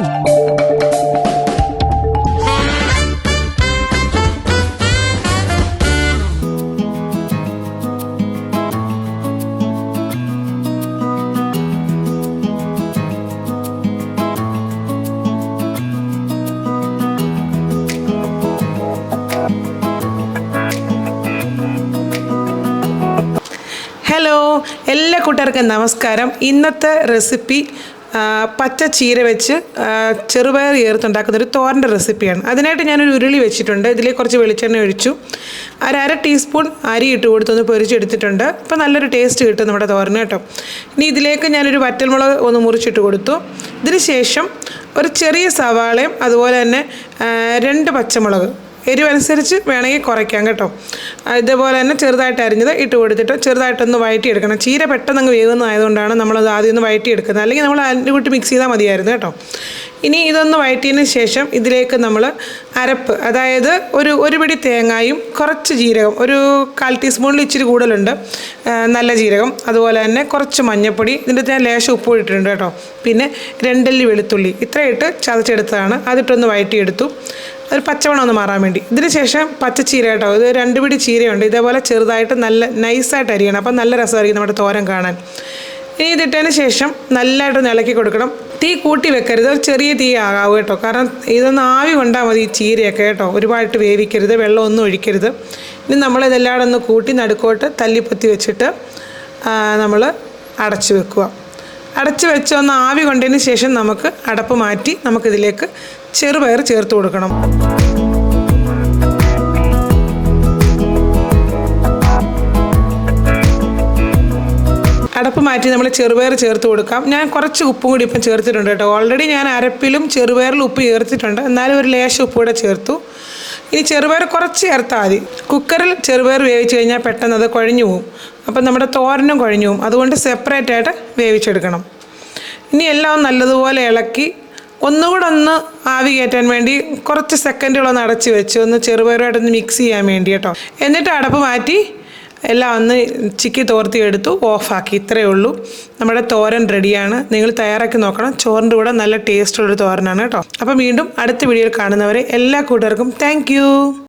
Hello, എല്ലാ കൂട്ടുകാർക്കും നമസ്കാരം. ഇന്നത്തെ റെസിപ്പി പച്ച ചീര വെച്ച് ചെറുപയർ ചേർത്തുണ്ടാക്കുന്നൊരു തോരൻ്റെ റെസിപ്പിയാണ്. അതിനായിട്ട് ഞാനൊരു ഉരുളി വെച്ചിട്ടുണ്ട്. ഇതിലേക്ക് കുറച്ച് വെളിച്ചെണ്ണ ഒഴിച്ചു. അര ടീസ്പൂൺ അരി ഇട്ട് കൊടുത്തൊന്ന് പൊരിച്ചെടുത്തിട്ടുണ്ട്. അപ്പോൾ നല്ലൊരു ടേസ്റ്റ് കിട്ടും നമ്മുടെ തോരന് കേട്ടോ. ഇനി ഇതിലേക്ക് ഞാനൊരു വറ്റൽമുളക് ഒന്ന് മുറിച്ചിട്ട് കൊടുത്തു. ഇതിന് ശേഷം ഒരു ചെറിയ സവാളയും അതുപോലെ തന്നെ 2 പച്ചമുളക്, എരിവനുസരിച്ച് വേണമെങ്കിൽ കുറയ്ക്കാം കേട്ടോ. ഇതേപോലെ തന്നെ ചെറുതായിട്ട് അരിഞ്ഞത് ഇട്ട് കൊടുത്തിട്ട് ചെറുതായിട്ടൊന്ന് വഴറ്റിയെടുക്കണം. ചീര പെട്ടെന്ന് അങ്ങ് വേകുന്നതായതുകൊണ്ടാണ് നമ്മളത് ആദ്യം ഒന്ന് വഴറ്റിയെടുക്കുന്നത്. അല്ലെങ്കിൽ നമ്മൾ അതിൻ്റെ കൂട്ടി മിക്സ് ചെയ്താൽ മതിയായിരുന്നു കേട്ടോ. ഇനി ഇതൊന്ന് വഴറ്റിയതിന് ശേഷം ഇതിലേക്ക് നമ്മൾ അരപ്പ്, അതായത് ഒരു പിടി തേങ്ങായും കുറച്ച് ജീരകം, ഒരു 1/4 ടീസ്പൂണിൽ ഇച്ചിരി കൂടുതലുണ്ട് നല്ല ജീരകം, അതുപോലെ തന്നെ കുറച്ച് മഞ്ഞൾപ്പൊടി, ഇതിൻ്റെ ഞാൻ ലേശം ഉപ്പ് ഇട്ടിട്ടുണ്ട് കേട്ടോ. പിന്നെ 2 അല്ലി വെളുത്തുള്ളി, ഇത്രയിട്ട് ചതച്ചെടുത്തതാണ്. അതിട്ടൊന്ന് വഴറ്റിയെടുത്തു, ഒരു പച്ചമണം ഒന്ന് മാറാൻ വേണ്ടി. ഇതിന് ശേഷം പച്ചച്ചീര കേട്ടോ, ഇത് 2 പിടി ചീരയുണ്ട്. ഇതേപോലെ ചെറുതായിട്ട് നല്ല നൈസായിട്ട് അരിയണം, അപ്പം നല്ല രസമായിരിക്കും നമ്മുടെ തോരൻ കാണാൻ. ഇനി ഇതിട്ടതിന് ശേഷം നല്ലതായിട്ടൊന്ന് ഇളക്കി കൊടുക്കണം. തീ കൂട്ടി വെക്കരുത്, ഒരു ചെറിയ തീ ആകാവും കേട്ടോ. കാരണം ഇതൊന്ന് ആവി കൊണ്ടാൽ മതി ഈ ചീരയൊക്കെ കേട്ടോ. ഒരുപാട് വേവിക്കരുത്, വെള്ളമൊന്നും ഒഴിക്കരുത്. ഇനി നമ്മളിതെല്ലാം ഒന്ന് കൂട്ടി നടുക്കോട്ട് തല്ലിപ്പൊത്തി വെച്ചിട്ട് നമ്മൾ അടച്ചു വെക്കുക. അടച്ചു വെച്ച് ഒന്ന് ആവി കൊണ്ടതിന് ശേഷം നമുക്ക് അടപ്പ് മാറ്റി നമുക്കിതിലേക്ക് ചെറുപയർ ചേർത്ത് കൊടുക്കണം. അടപ്പ് മാറ്റി നമ്മൾ ചെറുപയർ ചേർത്ത് കൊടുക്കാം. ഞാൻ കുറച്ച് ഉപ്പും കൂടി ഇപ്പം ചേർത്തിട്ടുണ്ട് കേട്ടോ. ഓൾറെഡി ഞാൻ അരപ്പിലും ചെറുപയറിലും ഉപ്പ് ചേർത്തിട്ടുണ്ട്, എന്നാലും ഒരു ലേശം ഉപ്പ് കൂടെ ചേർത്തു. ഇനി ചെറുപയർ കുറച്ച് ചേർത്താൽ മതി. കുക്കറിൽ ചെറുപയർ വേവിച്ച് കഴിഞ്ഞാൽ പെട്ടെന്ന് അത് കുഴഞ്ഞു പോകും. അപ്പം നമ്മുടെ തോരനും കുഴഞ്ഞു പോകും. അതുകൊണ്ട് സെപ്പറേറ്റ് ആയിട്ട് വേവിച്ചെടുക്കണം. ഇനി എല്ലാം നല്ലതുപോലെ ഇളക്കി ഒന്നുകൂടെ ഒന്ന് ആവി കയറ്റാൻ വേണ്ടി കുറച്ച് സെക്കൻഡുകളൊന്ന് അടച്ച് വെച്ച് ഒന്ന് ചെറുപയറായിട്ടൊന്ന് മിക്സ് ചെയ്യാൻ വേണ്ടി കേട്ടോ. എന്നിട്ട് അടപ്പ് മാറ്റി എല്ലാം ഒന്ന് ചിക്കി തോർത്തി എടുത്തു, ഓഫാക്കി. ഇത്രയേ ഉള്ളൂ, നമ്മുടെ തോരൻ റെഡിയാണ്. നിങ്ങൾ തയ്യാറാക്കി നോക്കണം. ചോറിൻ്റെ കൂടെ നല്ല ടേസ്റ്റുള്ളൊരു തോരനാണ് കേട്ടോ. അപ്പം വീണ്ടും അടുത്ത വീഡിയോയിൽ കാണുന്നവരെ എല്ലാ കൂട്ടുകാർക്കും താങ്ക് യു.